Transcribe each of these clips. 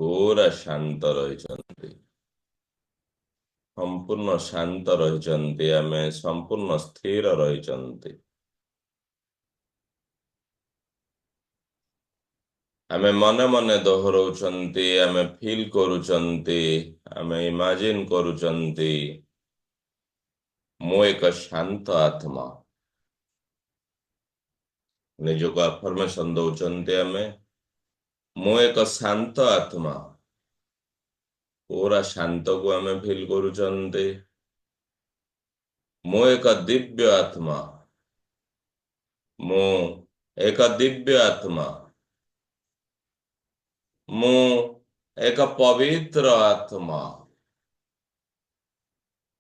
पूरा शांत रहिଛନ୍ତି संपूर्ण शांत रहिଛନ୍ତି आमे संपूर्ण स्थिर रहिଛନ୍ତି आमे मने मने दोहराउଛନ୍ତି आमे फील करूଛନ୍ତି आमे इमेजिन करूଛନ୍ତି ମୁଁ ଏକ ଶାନ୍ତ ଆତ୍ମା ନିଜକୁ ଆଫର୍ମେସନ ଦଉଛନ୍ତି ଆମେ ମୁଁ ଏକ ଶାନ୍ତ ଆତ୍ମା पूरा शांत को आमे फील करूଛନ୍ତି ମୁଁ ଏକ ଦିବ୍ୟ ଆତ୍ମା ମୁଁ ଏକ ଦିବ୍ୟ ଆତ୍ମା ମୁଁ ଏକ ପବିତ୍ର ଆତ୍ମା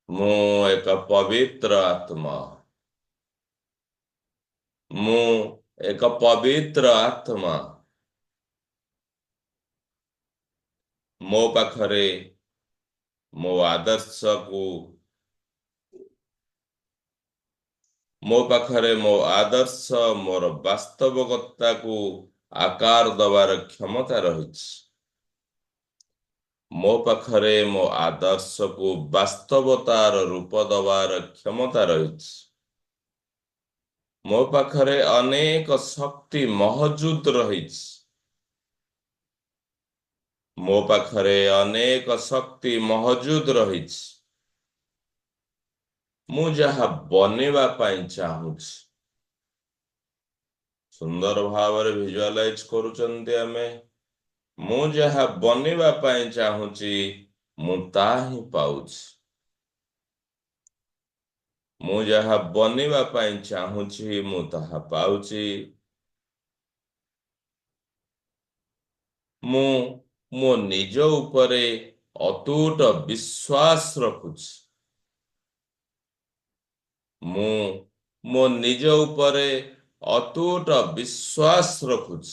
ମୁଁ ଏକ ପବିତ୍ର ଆତ୍ମା ମୁଁ ଏକ ପବିତ୍ର ଆତ୍ମା ମୋ ପାଖରେ ମୋ ଆଦର୍ଶକୁ ମୋ ପାଖରେ ମୋ ଆଦର୍ଶ ମୋର ବାସ୍ତବକତାକୁ ଆକାର ଦେବାର କ୍ଷମତା ରହିଛି ମୋ ପାଖରେ ମୋ ଆଦର୍ଶକୁ ବାସ୍ତବତାର ରୂପ ଦେବାର କ୍ଷମତା ରହିଛି ମୋ ପାଖରେ ଅନେକ ଶକ୍ତି ମହଜୁଦ ରହିଛି ମୋ ପାଖରେ ଅନେକ ଶକ୍ତି ମହଜୁଦ ରହିଛି ମୁଁ ଯାହା ବନେଇବା ପାଇଁ ଚାହୁଁଛି ସୁନ୍ଦର ଭାବରେ ଭିଜୁଆଲାଇଜ କରୁଛନ୍ତି ଆମେ ମୁଁ ଯାହା ବନେଇବା ପାଇଁ ଚାହୁଁଛି ମୁଁ ତାହା ହିଁ ପାଉଛି ମୁଁ ଯାହା ବନେଇବା ପାଇଁ ଚାହୁଁଛି ମୁଁ ତାହା ପାଉଛି ମୁଁ ମୋ ନିଜ ଉପରେ ଅତୁଟ ବିଶ୍ୱାସ ରଖୁଛି ମୁଁ ମୋ ନିଜ ଉପରେ ଅତୁଟ ବିଶ୍ୱାସ ରଖୁଛି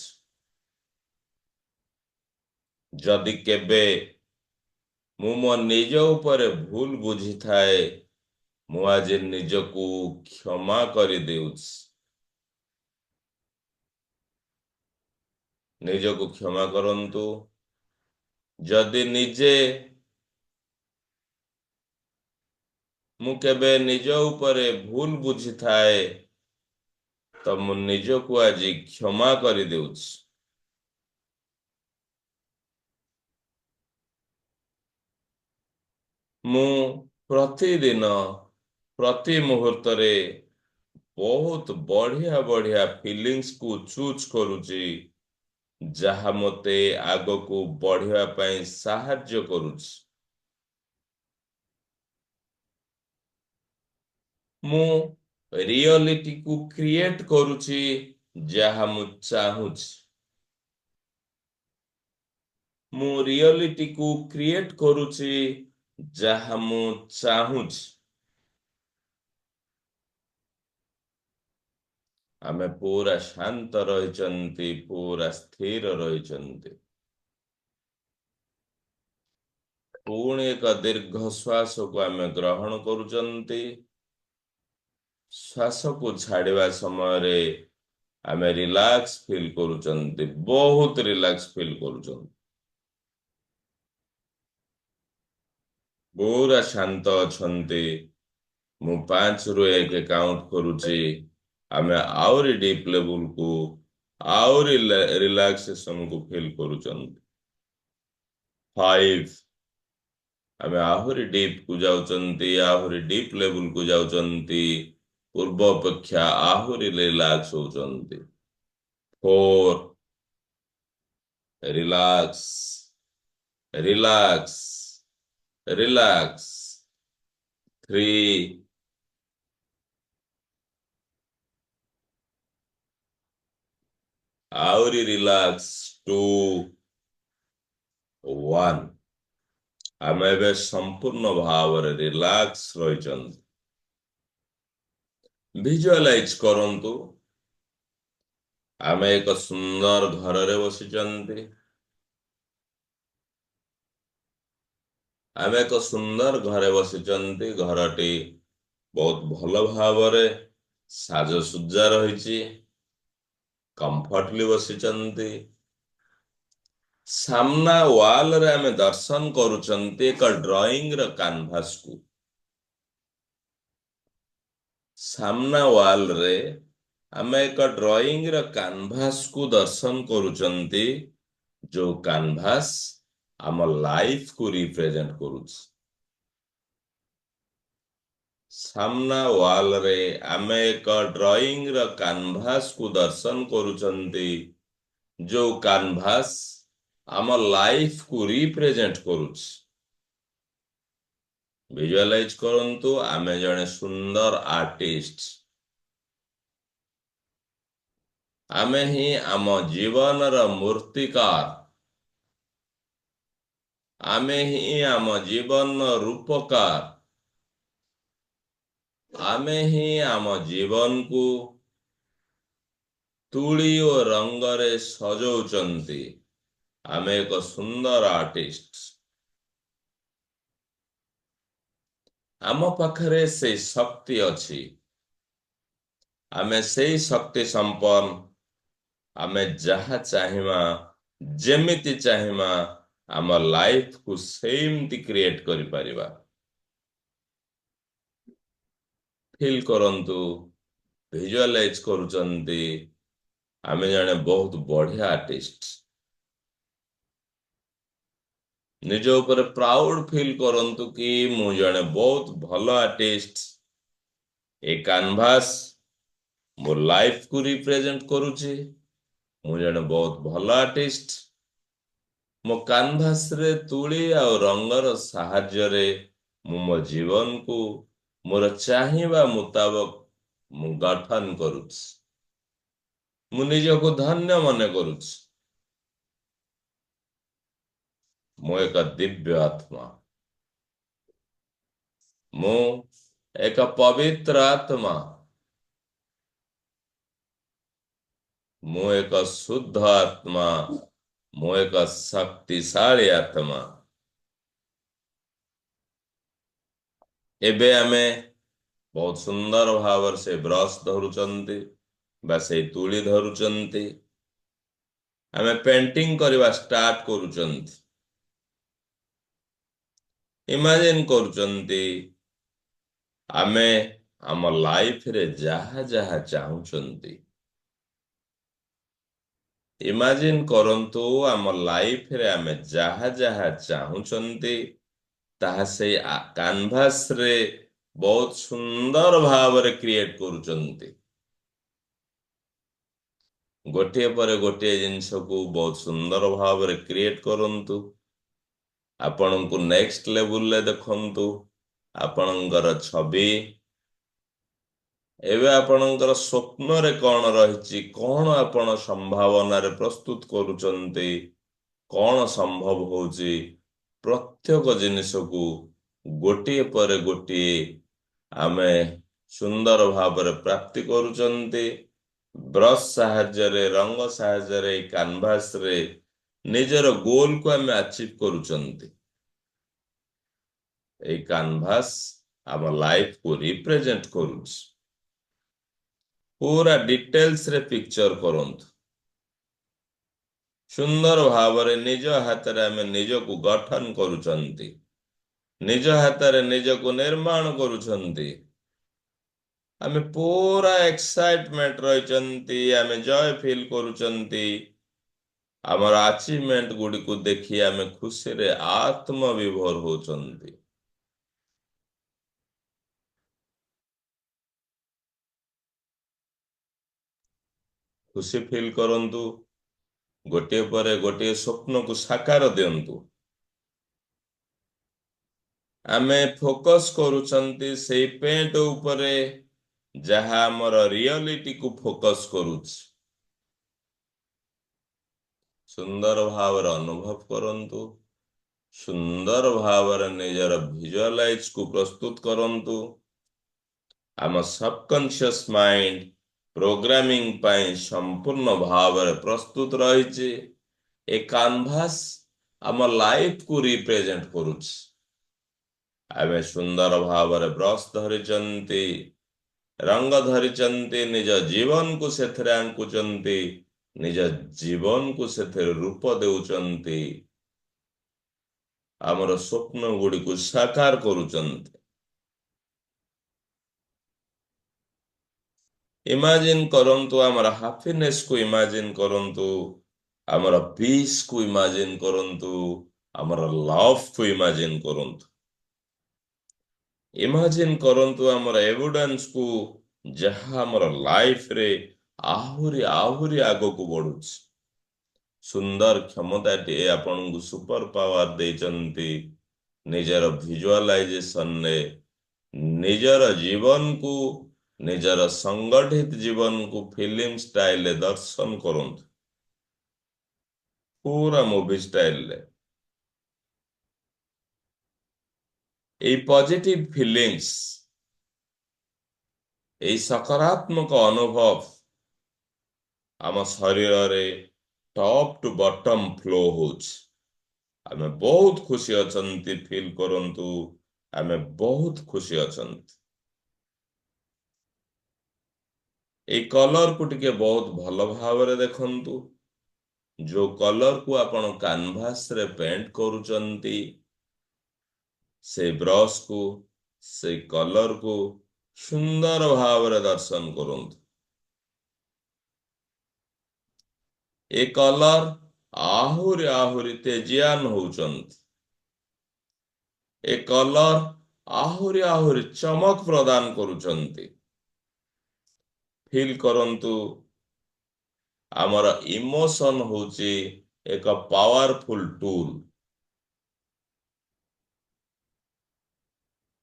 ଯଦି କେବେ ମୁଁ ମୋ ନିଜ ଉପରେ ଭୁଲ ବୁଝିଥାଏ ମୁଁ ଆଜି ନିଜକୁ କ୍ଷମା କରିଦେଉଛି ନିଜକୁ କ୍ଷମା କରନ୍ତୁ ଯଦି ନିଜେ ମୁଁ କେବେ ନିଜ ଉପରେ ଭୁଲ ବୁଝିଥାଏ ତ ମୁଁ ନିଜକୁ ଆଜି କ୍ଷମା କରିଦେଉଛି ମୁଁ ପ୍ରତିଦିନ ପ୍ରତି ମୁହୂର୍ତ୍ତରେ ବହୁତ ବଢିଆ ବଢିଆ ଫିଲିଂସକୁ ଚୁଜ୍ କରୁଛି ଯାହା ମୋତେ ଆଗକୁ ବଢିବା ପାଇଁ ସାହାଯ୍ୟ କରୁଛି ମୁଁ ରିଅଲିଟିକୁ କ୍ରିଏଟ କରୁଛି ଯାହା ମୁଁ ଚାହୁଁଛି ମୁଁ ରିଅଲିଟିକୁ କ୍ରିଏଟ କରୁଛି ଯାହା ମୁଁ ଚାହୁଁଛି ଆମେ ପୁରା ଶାନ୍ତ ରହିଛନ୍ତି ପୁରା ସ୍ଥିର ରହିଛନ୍ତି ପୁଣି ଏକ ଦୀର୍ଘ ଶ୍ୱାସକୁ ଆମେ ଗ୍ରହଣ କରୁଛନ୍ତି ଶ୍ୱାସକୁ ଛାଡ଼ିବା ସମୟରେ ଆମେ ରିଲାକ୍ସ ଫିଲ୍ କରୁଛନ୍ତି ବହୁତ ରିଲାକ୍ସ ଫିଲ୍ କରୁଛନ୍ତି ପୁରା ଶାନ୍ତ ଅଛନ୍ତି ମୁଁ 5ରୁ 1 କାଉଣ୍ଟ କରୁଛି ଆମେ ଆହୁରି ଡିପ୍ ଲେଭୁଲକୁ ଆହୁରି ରିଲାକ୍ସେସନକୁ ଫିଲ୍ କରୁଛନ୍ତି 5 ଆମେ ଆହୁରି ଡିପ୍ କୁ ଯାଉଛନ୍ତି ଆହୁରି ଡିପ୍ ଲେଭୁଲକୁ ଯାଉଛନ୍ତି ପୂର୍ବ ଅପେକ୍ଷା ଆହୁରି ରିଲାକ୍ସ ହଉଛନ୍ତି 4 ରିଲାକ୍ସ ରିଲାକ୍ସ ରିଲାକ୍ସ 3 ଆହୁରି ରିଲାକ୍ସ 2 1 ଆମେ ଏବେ ସମ୍ପୂର୍ଣ୍ଣ ଭାବରେ ରିଲାକ୍ସ ରହିଛନ୍ତି ଭିଜୁଆଲାଇଜ କରନ୍ତୁ ଆମେ ଏକ ସୁନ୍ଦର ଘରରେ ବସିଛନ୍ତି ଆମେ ଏକ ସୁନ୍ଦର ଘରେ ବସିଛନ୍ତି ଘରଟି ବହୁତ ଭଲ ଭାବରେ ସାଜସଜ୍ଜା ରହିଛି କମ୍ଫର୍ଟଲି ବସିଛନ୍ତି सामना वाल रे आमे दर्शन करूचंती एक ड्राइंग र कैनवास को। सामना वाल रे आमे एक ड्राइंग र कैनवास को दर्शन करूचंती जो कैनवास आम लाइफ को रिप्रेजेंट करूछ। सामना वाल रे आमे एक ड्राइंग र कैनवास को दर्शन करूचंती जो कैनवास आम लाइफ को रिप्रेजेंट करूछ। विजुअलाइज करंतु आमे जने सुंदर आर्टिस्ट। आमे ही आम जीवन र मूर्तिकार। आमे ही आम जीवन रूपकार। आमे ही आम जीवन को तुली और रंग रे सजौचंती। आमे एक सुंदर आर्टिस्ट। आम पाखरे से शक्ति अछि। आमे से शक्ति संपन्न। आमे जहा चाहिमा जेमिति चाहिमा आम लाइफ को सेमती क्रिएट करि परिबा। फील करंतु विजुअलाइज करूचंती आमे जाने बहुत बढ़िया आर्टिस्ट। निज ऊपर प्राउड फील करंतु कि मु जाने बहुत भलो आर्टिस्ट। ए कैनवास मो लाइफ को रिप्रेजेंट करूची। मु जाने बहुत भलो आर्टिस्ट। मो कैनवास रे तुली आ रंगर साहाଯ୍य रे मु मो जीवन को मोर चाहिबा मुताबक मु गठन करूची। मु निजको धन्य मने करूची। मु एक दिव्य आत्मा। मु एक पवित्र आत्मा। मु एक शुद्ध आत्मा। मु एक शक्तिशाली आत्मा। एबे आमे बहुत सुंदर भावर से ब्रश धरुचंती बा से तुली धरुचंती। आमे पेंटिंग करवा स्टार्ट करूचंती। इमेजिन करूचंती आमे आम लाइफ रे जहा जहा चाहुचंती। इमेजिन करंतु आम लाइफ रे आमे जहा जहा चाहुचंती ताहा से कैनवास रे बहुत सुंदर भाव रे क्रिएट करूचंती। गोटे पर गोटे जिनस को बहुत सुंदर भाव रे क्रिएट करंतु। आपण को नेक्स्ट लेवल ले देखंतु। आपणकर छवि एवं आपणकर स्वप्न रे कौन रही कौन आपण संभावना रे प्रस्तुत करूचंती कौन संभव होची प्रत्येक जिनिस को गोटे पर गोटे आमे सुंदर भाव रे प्राप्ति करूचंती। ब्रश साहाଯ୍य रे रंग साहाଯ୍य रे कैनवास रे निजर गोल को आमे अचीव करूचंती। ए कैनवास आम लाइफ को रिप्रेजेंट करूछ। पूरा डिटेल्स रे पिक्चर करंतु। सुंदर भाव रे निज हाथ रे आमे निज को गठन करूचंती। निज हाथ रे निज को निर्माण करूचंती। आमे पूरा एक्साइटमेंट रहिचंती। आमे जॉय फील करूचंती। आमर अचीवमेंट गुडी को देखि आमे खुशी रे आत्म विभोर होचंती। खुशी फील करंतु। गोटे पर गोटे स्वप्न को साकार दियंतु। आमे फोकस करूचंती से पेंट ऊपरे जहा हमर रियलिटी को फोकस करूछ। सुंदर भाव रे अनुभव करंतु। सुंदर भाव रे निजर विजुअलाइज को प्रस्तुत करंतु। आम सबकॉन्शियस माइंड प्रोग्रामिंग पाई संपूर्ण भाव रे प्रस्तुत रहिछि। ए कैनवास आम लाइफ को रिप्रेजेंट करूछ। आमे सुंदर भाव रे ब्रश धरिचंती रंग धरिचंती निज जीवन को सेथरे आंकुचंती ନିଜ ଜୀବନକୁ ସେଥିରେ ରୂପ ଦେଉଛନ୍ତି, ଆମର ସ୍ୱପ୍ନ ଗୁଡ଼ିକୁ ସାକାର କରୁଛନ୍ତି। ଇମାଜିନ୍ କରନ୍ତୁ, ଆମର ହାପିନେସକୁ ଇମାଜିନ୍ କରନ୍ତୁ, ଆମର ପିସ୍କୁ ଇମାଜିନ୍ କରନ୍ତୁ, ଆମର ଲଭ୍କୁ ଇମାଜିନ୍ କରନ୍ତୁ। ଇମାଜିନ୍ କରନ୍ତୁ ଆମର ଏଭିଡେନ୍ସକୁ, ଯାହା ଆମର ଲାଇଫରେ ଆହୁରି ଆହୁରି ଆଗକୁ ବଢୁଛି। ସୁନ୍ଦର କ୍ଷମତାଟିଏ ଆପଣଙ୍କୁ ସୁପର ପାୱାର ଦେଇଛନ୍ତି। ନିଜର ଭିଜୁଆଲାଇଜେସନରେ ନିଜର ଜୀବନକୁ, ନିଜର ସଂଗଠିତ ଜୀବନକୁ ଫିଲ୍ମ ଷ୍ଟାଇଲରେ ଦର୍ଶନ କରନ୍ତୁ, ପୁରା ମୁଭି ଷ୍ଟାଇଲରେ। এই ପଜିଟିଭ ଫିଲିଙ୍ଗସ୍, এই ସକାରାତ୍ମକ ଅନୁଭବ ଆମ ଶରୀରରେ ଟପ୍ ଟୁ ବଟମ୍ ଫ୍ଲୋ ହଉଛି। ଆମେ ବହୁତ ଖୁସି ଅଛନ୍ତି, ଫିଲ୍ କରନ୍ତୁ ଆମେ ବହୁତ ଖୁସି ଅଛନ୍ତି। এই କଲରକୁ ଟିକେ ବହୁତ ଭଲ ଭାବରେ ଦେଖନ୍ତୁ। ଯୋଉ କଲରକୁ ଆପଣ କାନଭାସରେ ପେଣ୍ଟ କରୁଛନ୍ତି, ସେଇ ବ୍ରଶକୁ, ସେଇ କଲରକୁ ସୁନ୍ଦର ଭାବରେ ଦର୍ଶନ କରନ୍ତୁ। ଏ କଲର ଆହୁରି ଆହୁରି ତେଜିଆନ ହଉଛନ୍ତି। ଏ କଲର ଆହୁରି ଆହୁରି ଚମକ ପ୍ରଦାନ କରୁଛନ୍ତି। ଫିଲ୍ କରନ୍ତୁ, ଆମର ଇମୋସନ ହଉଛି ଏକ ପାୱାରଫୁଲ ଟୁଲ।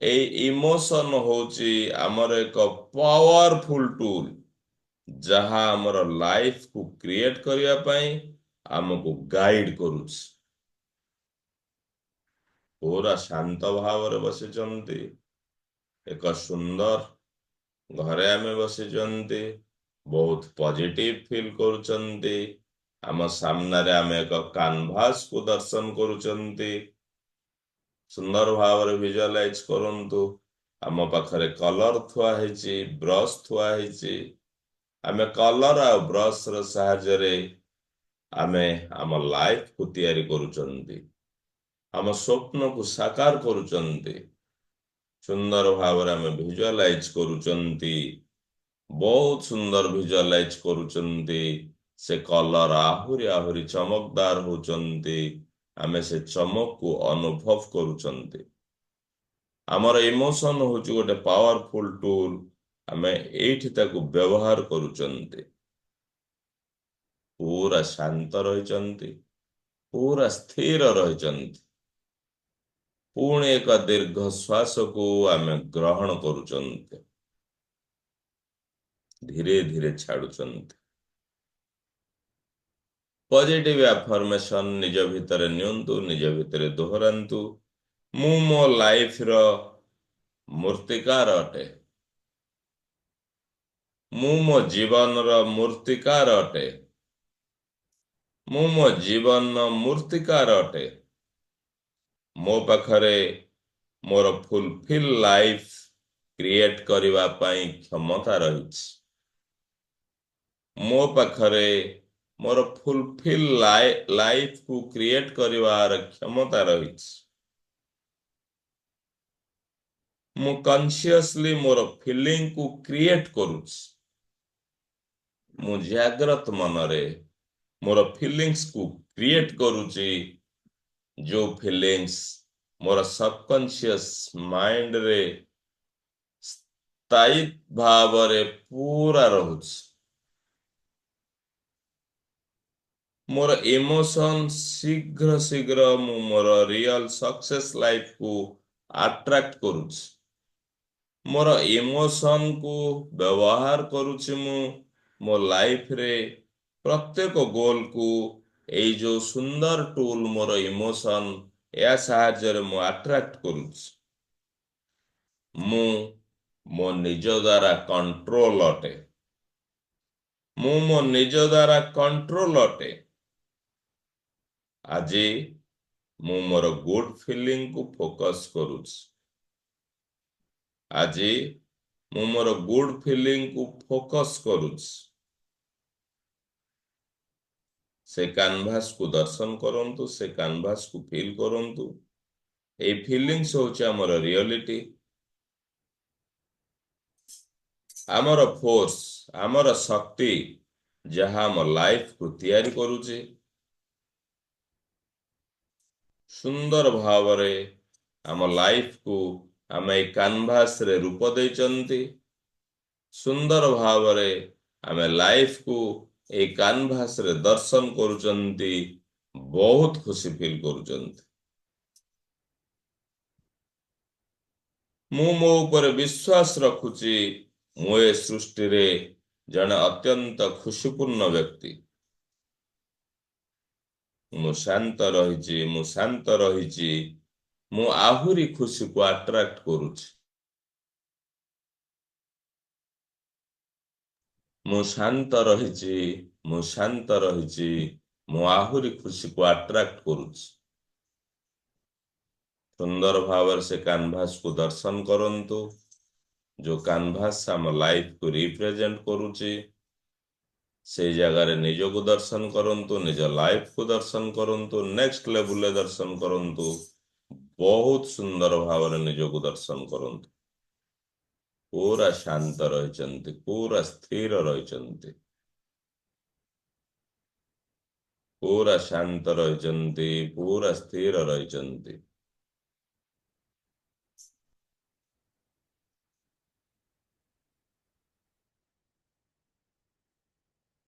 এই ଇମୋସନ ହଉଛି ଆମର ଏକ ପାୱାରଫୁଲ ଟୁଲ, ଯାହା ଆମର ଲାଇଫକୁ କ୍ରିଏଟ କରିବା ପାଇଁ ଆମକୁ ଗାଇଡ କରୁଛି। ପୁରା ଶାନ୍ତ ଭାବରେ ବସିଛନ୍ତି, ଏକ ସୁନ୍ଦର ଘରେ ଆମେ ବସିଛନ୍ତି, ବହୁତ ପଜିଟିଭ ଫିଲ୍ କରୁଛନ୍ତି। ଆମ ସାମ୍ନାରେ ଆମେ ଏକ କାନଭାସକୁ ଦର୍ଶନ କରୁଛନ୍ତି। ସୁନ୍ଦର ଭାବରେ ଭିଜୁଆଲାଇଜ କରନ୍ତୁ, ଆମ ପାଖରେ କଲର ଥୁଆ ହେଇଛି, ବ୍ରଶ ଥୁଆ ହେଇଛି। ଆମେ କଲର ଆଉ ବ୍ରଶର ସାହାଯ୍ୟରେ ଆମେ ଆମ ଲାଇଫକୁ ତିଆରି କରୁଛନ୍ତି, ଆମ ସ୍ୱପ୍ନକୁ ସାକାର କରୁଛନ୍ତି। ସୁନ୍ଦର ଭାବରେ ଆମେ ଭିଜୁଆଲାଇଜ କରୁଛନ୍ତି, ବହୁତ ସୁନ୍ଦର ଭିଜୁଆଲାଇଜ କରୁଛନ୍ତି। ସେ କଲର ଆହୁରି ଆହୁରି ଚମକଦାର ହଉଛନ୍ତି, ଆମେ ସେ ଚମକକୁ ଅନୁଭବ କରୁଛନ୍ତି। ଆମର ଇମୋସନ ହଉଛି ଗୋଟେ ପାୱାରଫୁଲ ଟୁଲ, ଆମେ ଏଇଠି ତାକୁ ବ୍ୟବହାର କରୁଛନ୍ତି। ପୁରା ଶାନ୍ତ ରହିଛନ୍ତି, ପୁରା ସ୍ଥିର ରହିଛନ୍ତି। ପୁଣି ଏକ ଦୀର୍ଘ ଶ୍ୱାସକୁ ଆମେ ଗ୍ରହଣ କରୁଛନ୍ତି, ଧୀରେ ଧୀରେ ଛାଡୁଛନ୍ତି। ପଜିଟିଭ ଆଫର୍ମେସନ ନିଜ ଭିତରେ ନିଅନ୍ତୁ, ନିଜ ଭିତରେ ଦୋହରାନ୍ତୁ। ମୁଁ ମୋ ଲାଇଫର ମୂର୍ତ୍ତିକାର ଅଟେ। ମୁଁ ମୋ ଜୀବନର ମୂର୍ତ୍ତିକାର ଅଟେ। ମୁଁ ମୋ ଜୀବନର ମୂର୍ତ୍ତିକାର ଅଟେ। ମୋ ପାଖରେ ମୋର ଫୁଲଫିଲ୍ ଲାଇଫ କ୍ରିଏଟ କରିବା ପାଇଁ କ୍ଷମତା ରହିଛି। ମୋ ପାଖରେ ମୋର ଫୁଲଫିଲ୍ ଲାଇଫକୁ କ୍ରିଏଟ କରିବାର କ୍ଷମତା ରହିଛି। ମୁଁ କନସିୟସଲି ମୋର ଫିଲିଙ୍ଗକୁ କ୍ରିଏଟ କରୁଛି। ମୁଁ ଜାଗ୍ରତ ମନରେ ମୋର ଫିଲିଙ୍ଗସକୁ କ୍ରିଏଟ କରୁଛି, ଯୋଉ ଫିଲିଙ୍ଗସ ମୋର ସବକନସିୟସ ମାଇଣ୍ଡରେ ସ୍ଥାୟୀ ଭାବରେ ପୁରା ରହୁଛି। ମୋର ଇମୋସନ ଶୀଘ୍ର ଶୀଘ୍ର ମୁଁ ମୋର ରିଅଲ ସକ୍ସେସ ଲାଇଫକୁ ଆଟ୍ରାକ୍ଟ କରୁଛି। ମୋର ଇମୋସନକୁ ବ୍ୟବହାର କରୁଛି ମୁଁ ମୋ ଲାଇଫରେ ପ୍ରତ୍ୟେକ ଗୋଲକୁ। ଏଇ ଯୋଉ ସୁନ୍ଦର ଟୁଲ ମୋର ଇମୋସନ, ଏହା ସାହାଯ୍ୟରେ ମୁଁ ଆଟ୍ରାକ୍ଟ କରୁଛି। ମୁଁ ମୋ ନିଜ ଦ୍ୱାରା କଣ୍ଟ୍ରୋଲ ଅଟେ। ମୁଁ ମୋ ନିଜ ଦ୍ୱାରା କଣ୍ଟ୍ରୋଲ ଅଟେ। ଆଜି ମୁଁ ମୋର ଗୁଡ ଫିଲିଙ୍ଗକୁ ଫୋକସ କରୁଛି। ଆଜି ମୁଁ ମୋର ଗୁଡ ଫିଲିଙ୍ଗକୁ ଫୋକସ କରୁଛି। ସେ କାନଭାସ କୁ ଦର୍ଶନ କରନ୍ତୁ, ସେ କାନଭାସ କୁ ଫିଲ୍ କରନ୍ତୁ। ଏଇ ଫିଲିଂସ ହଉଛି ଆମର ରିଅଲିଟି, ଆମର ଫୋର୍ସ, ଆମର ଶକ୍ତି, ଯାହା ଆମ ଲାଇଫକୁ ତିଆରି କରୁଛି। ସୁନ୍ଦର ଭାବରେ ଆମ ଲାଇଫକୁ ଆମେ ଏଇ କାନଭାସରେ ରୂପ ଦେଇଛନ୍ତି। ସୁନ୍ଦର ଭାବରେ ଆମେ ଲାଇଫକୁ ଏଇ କାନଭାସରେ ଦର୍ଶନ କରୁଛନ୍ତି, ବହୁତ ଖୁସି ଫିଲ୍ କରୁଛନ୍ତି। ମୁଁ ମୋ ଉପରେ ବିଶ୍ୱାସ ରଖୁଛି, ମୁଁ ଏ ସୃଷ୍ଟିରେ ଜଣେ ଅତ୍ୟନ୍ତ ଖୁସିପୂର୍ଣ୍ଣ ବ୍ୟକ୍ତି। ମୁଁ ଶାନ୍ତ ରହିଛି, ମୁଁ ଶାନ୍ତ ରହିଛି, ମୁଁ ଆହୁରି ଖୁସିକୁ ଆଟ୍ରାକ୍ଟ କରୁଛି। ମୁଁ ଶାନ୍ତ ରହିଛି, ମୁଁ ଶାନ୍ତ ରହିଛି, ମୁଁ ଆହୁରି ଖୁସିକୁ ଆଟ୍ରାକ୍ଟ କରୁଛି। ସୁନ୍ଦର ଭାବରେ ସେ କାନଭାସକୁ ଦର୍ଶନ କରନ୍ତୁ, ଯୋଉ କାନଭାସ ଆମ ଲାଇଫକୁ ରିପ୍ରେଜେଣ୍ଟ କରୁଛି। ସେଇ ଜାଗାରେ ନିଜକୁ ଦର୍ଶନ କରନ୍ତୁ, ନିଜ ଲାଇଫକୁ ଦର୍ଶନ କରନ୍ତୁ, ନେକ୍ସଟ ଲେବୁଲରେ ଦର୍ଶନ କରନ୍ତୁ। ବହୁତ ସୁନ୍ଦର ଭାବରେ ନିଜକୁ ଦର୍ଶନ କରନ୍ତୁ। ପୁରା ଶାନ୍ତ ରହିଛନ୍ତି, ପୁରା ସ୍ଥିର ରହିଛନ୍ତି, ପୁରା ଶାନ୍ତ ରହିଛନ୍ତି, ପୁରା ସ୍ଥିର ରହିଛନ୍ତି।